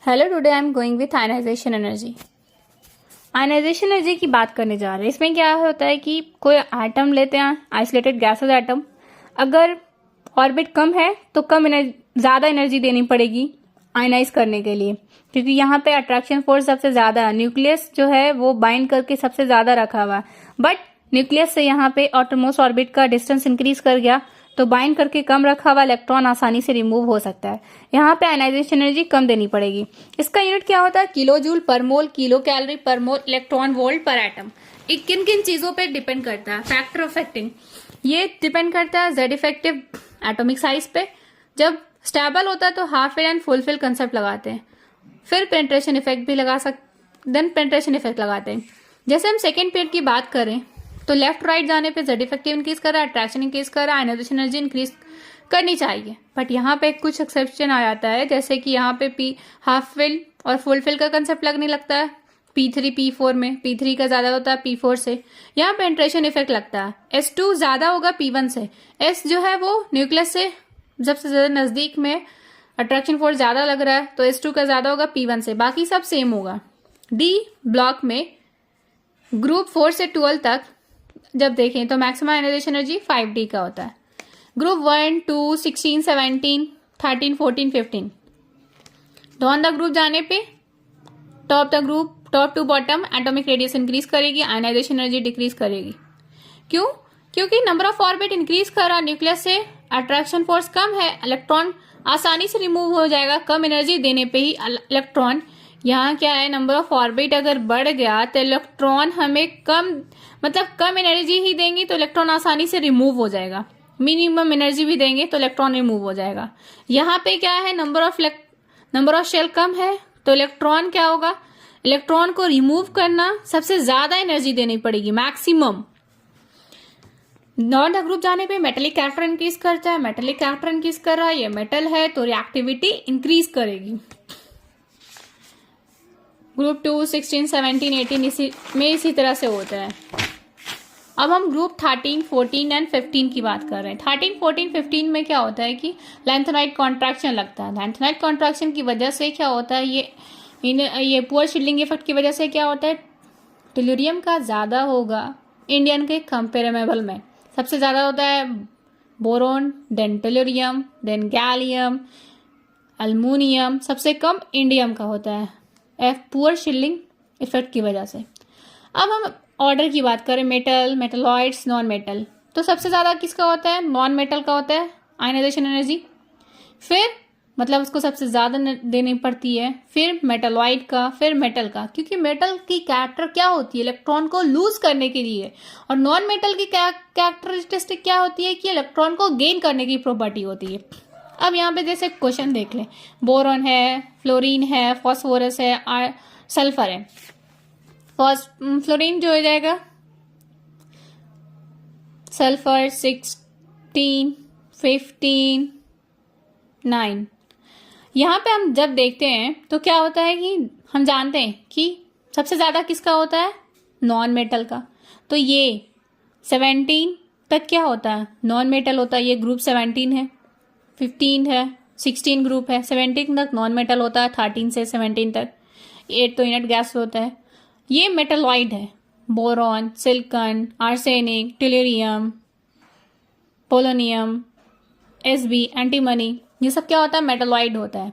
Hello, today I am going with ionization energy. Ionization energy की बात करने जा रहे हैं। इसमें क्या होता है कि कोई एटम लेते हैं, आइसोलेटेड गैसेस एटम। अगर ऑर्बिट कम है तो ज़्यादा एनर्जी देनी पड़ेगी आयनाइज करने के लिए, क्योंकि यहाँ पे अट्रैक्शन फोर्स सबसे ज़्यादा है। न्यूक्लियस जो है वो बाइंड करके सबसे ज़्यादा रखा हुआ है, बट न्यूक्लियस से यहाँ पे ऑटोमोस्ट ऑर्बिट का डिस्टेंस इंक्रीज कर गया तो बाइंड करके कम रखा हुआ इलेक्ट्रॉन आसानी से रिमूव हो सकता है। यहाँ पे आयनाइजेशन एनर्जी कम देनी पड़ेगी। इसका यूनिट क्या होता है? किलो जूल पर मोल, किलो कैलोरी पर मोल, इलेक्ट्रॉन वोल्ट पर एटम। किन किन चीजों पे डिपेंड करता है? फैक्टर ऑफ इफेक्टिंग, ये डिपेंड करता है जेड इफेक्टिव एटॉमिक साइज पे। जब स्टेबल होता है तो half fill and full fill concept लगाते हैं। फिर पेनिट्रेशन इफेक्ट भी लगा देन पेनिट्रेशन इफेक्ट लगाते हैं। जैसे हम सेकेंड पीरियड की बात करें तो लेफ्ट राइट जाने पे जेड इफेक्टिव इंक्रीज कर रहा है, अट्रैक्शन इंक्रीज कर रहा है, आयनाइजेशन एनर्जी इंक्रीज करनी चाहिए। बट यहाँ पे कुछ एक्सेप्शन आ जाता है, जैसे कि यहाँ पे पी हाफ फिल और फुल फिल का कंसेप्ट लगने लगता है P3 P4 में। P3 का ज्यादा होता है P4 से। यहाँ पेनिट्रेशन इफेक्ट लगता है। S2 ज्यादा होगा P1 से। S जो है वो न्यूक्लियस से सबसे ज्यादा नजदीक में, अट्रैक्शन फोर्स ज्यादा लग रहा है तो S2 का ज्यादा होगा P1 से। बाकी सब सेम होगा। D ब्लॉक में ग्रुप 4 से 12 तक जब देखें तो मैक्सिमम आयनाइजेशन एनर्जी 5D का होता है। ग्रुप 1, 2, 16, 17, 13, 14, 15 डाउन द ग्रुप जाने पे top to bottom atomic radius increase करेगी, आयनाइजेशन एनर्जी डिक्रीज करेगी। क्यों? क्योंकि नंबर ऑफ ऑर्बिट इंक्रीज कर रहा, न्यूक्लियस से अट्रैक्शन फोर्स कम है, इलेक्ट्रॉन आसानी से रिमूव हो जाएगा कम एनर्जी देने पे ही। इलेक्ट्रॉन यहाँ क्या है, नंबर ऑफ ऑर्बिट अगर बढ़ गया तो इलेक्ट्रॉन हमें कम एनर्जी ही देंगे तो इलेक्ट्रॉन आसानी से रिमूव हो जाएगा। मिनिमम एनर्जी भी देंगे तो इलेक्ट्रॉन रिमूव हो जाएगा। यहाँ पे क्या है, नंबर ऑफ शेल कम है तो इलेक्ट्रॉन क्या होगा, इलेक्ट्रॉन को रिमूव करना सबसे ज्यादा एनर्जी देनी पड़ेगी, मैक्सिमम। नॉन द ग्रुप जाने पे मेटेलिक कैरेक्टर इंक्रीज करता है। मेटेलिक कैरेक्टर इंक्रीज कर रहा है, ये मेटल है तो रिएक्टिविटी इंक्रीज करेगी। ग्रुप 2, 16, 17, 18 इसी तरह से होता है। अब हम ग्रुप 13, 14 एंड 15 की बात कर रहे हैं। 13, 14, 15 में क्या होता है कि लेंथेनाइट कॉन्ट्रैक्शन लगता है। लेंथेनाइट कॉन्ट्रैक्शन की वजह से क्या होता है, ये पुअर शील्डिंग इफेक्ट की वजह से क्या होता है, टेल्यूरियम का ज्यादा होगा इंडियम के कंपेरेबल में। सबसे ज्यादा होता है boron, then tellurium, then gallium, aluminium. सबसे कम इंडियम का होता है पुअर शील्डिंग इफेक्ट की वजह से। अब हम ऑर्डर की बात करें, मेटल, मेटलॉइड्स, नॉन मेटल, तो सबसे ज्यादा किसका होता है, नॉन मेटल का होता है आयनाइजेशन एनर्जी। फिर मतलब उसको सबसे ज्यादा देनी पड़ती है, फिर मेटलॉइड का, फिर मेटल का, क्योंकि मेटल की कैरेक्टर क्या होती है, इलेक्ट्रॉन को लूज करने के लिए। और नॉन मेटल की कैरेक्टरिस्टिक क्या होती है कि इलेक्ट्रॉन को गेन करने की प्रॉपर्टी होती है। अब यहाँ पे जैसे क्वेश्चन देख लें, बोरॉन है, फ्लोरीन है, फॉस्फोरस है, सल्फर है। फ्लोरीन जो हो जाएगा सल्फर 16, 15, 9। यहाँ पे हम जब देखते हैं तो क्या होता है कि हम जानते हैं कि सबसे ज्यादा किसका होता है, नॉन मेटल का। तो ये 17 तक क्या होता है, नॉन मेटल होता है। ये ग्रुप 17 है, 15 है, 16 ग्रुप है, 17 तक नॉन मेटल होता है, 13 से 17 तक। 8 तो इनर्ट गैस होता है। ये मेटलॉइड है, boron, silicon, arsenic, tellurium, polonium, SB, antimony, ये सब क्या होता है, मेटलॉइड होता है।